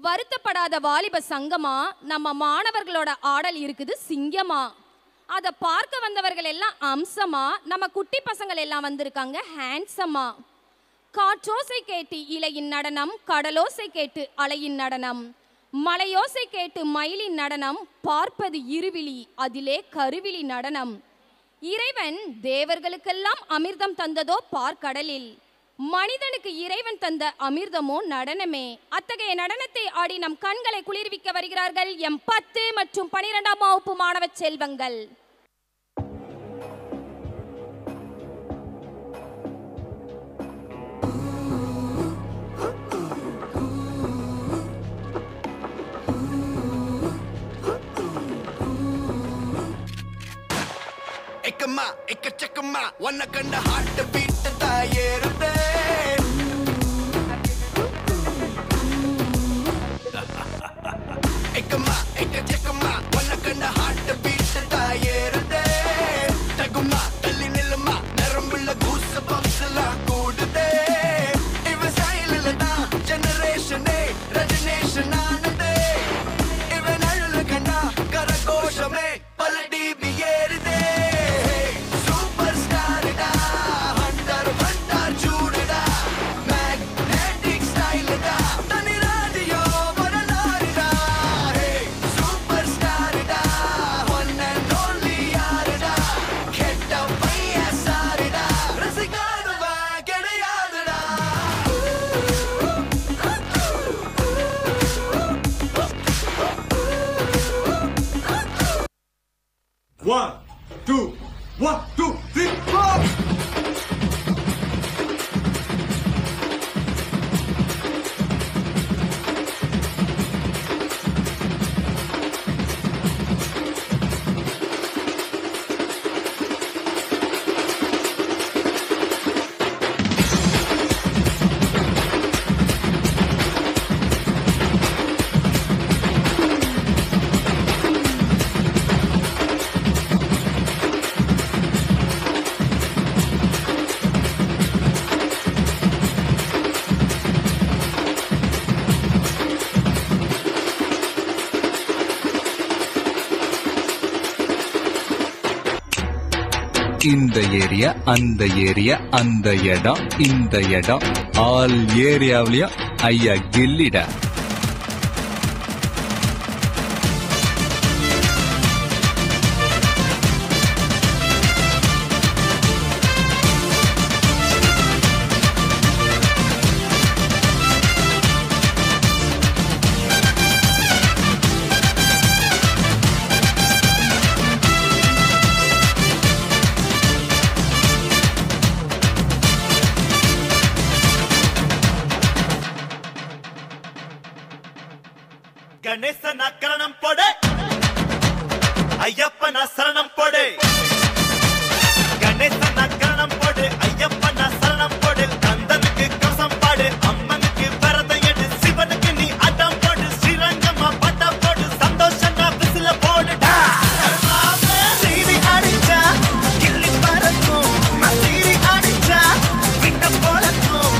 வருத்தப்படாத வாலிப சங்கமா, நம்ம மாணவர்களோட ஆடல் இருக்குது சிங்கமா. அதை பார்க்க வந்தவர்கள் எல்லாம் அம்சமா, நம்ம குட்டி பசங்கள் எல்லாம் வந்திருக்காங்க ஹேண்ட்ஸமா. காற்றோசை கேட்டு இலையின் நடனம், கடலோசை கேட்டு அலையின் நடனம், மலையோசை கேட்டு மயிலின் நடனம், பார்ப்பது இருவிழி அதிலே கருவிழி நடனம். இறைவன் தேவர்களுக்கெல்லாம் அமிர்தம் தந்ததோ பார்க்கடலில், மனிதனுக்கு இறைவன் தந்த அமிர்தமோ நடனமே. அத்தகைய நடனத்தை ஆடி நம் கண்களை குளிர்விக்க வருகிறார்கள் எம் 10 மற்றும் 12ஆம் வகுப்பு மாணவ செல்வங்கள். Ekama, ekachakama, wanna kanda heart beat tayerute. Ekama, ekachakama, wanna kanda heart beat tayerute. Taguma, talli nilma, narambulla goose bumps la koodude. Iva style la da generation e regeneration aanade. Iva nallu kanda karakoshame paladi biyeride. One, two, 1, 2, 3, 4. இந்த area அந்த area அந்த இடம் இந்த இடம் all ஏரியாவிலயும் ஐயா கில்லிடா. கணேசன் அக்கரணம் போடு, ஐயப்பன் சரணம் போடு. கணேசன் அக்கரணம் போடு, ஐயப்பன் சரணம் போடு. கந்தனுக்கு கவசம் பாடு, அம்மனுக்கு விரதம் எடு, சிவனுக்கு நீ அடம் போடு. ஸ்ரீரங்கமா பட்டம் போடு, சந்தோஷமா விசில போடுடா. சீரி அடிச்சா கிள்ளி பறக்கும், சீரி அடிச்சா விட்ட போலக்கும்.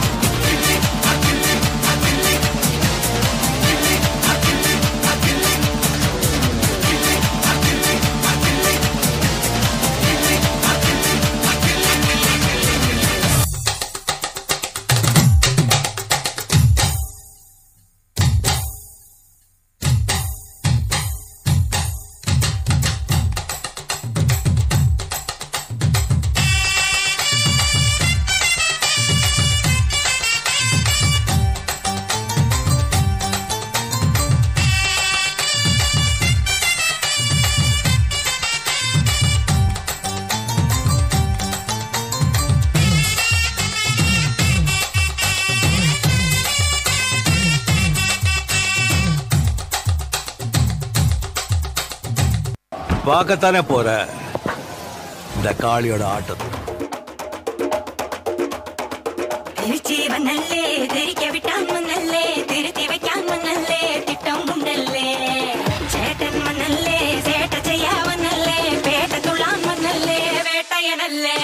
பார்க்கத்தானே போற இந்த காளியோட ஆட்டத்தை. திருச்சி வந்தல்லே, தெரிக்க விட்டான் மன்னல்லே, திருத்தி வைக்கான் மன்னல்லே, திட்டம் உண்டல்லே. சேட்டன் மன்னல்லே, சேட்ட செய்யா வந்தல்லே, பேட்ட துளான் மன்னல்லே, வேட்டையனல்லே.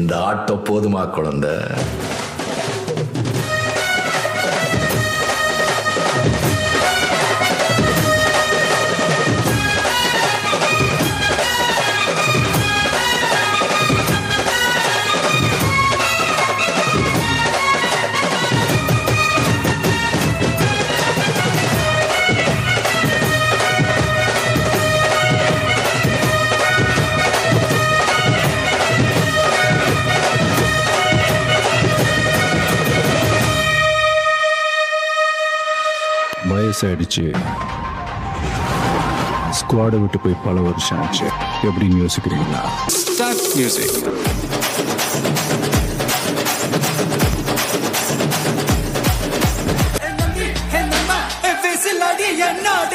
இந்த ஆட்டம் போதுமா குழந்தை? வயசாயிடுச்சு, ஸ்குவாடை விட்டு போய் பல வருஷம் ஆச்சு. எப்படின்னு யோசிக்கிறீங்களா? Start music. என்னோட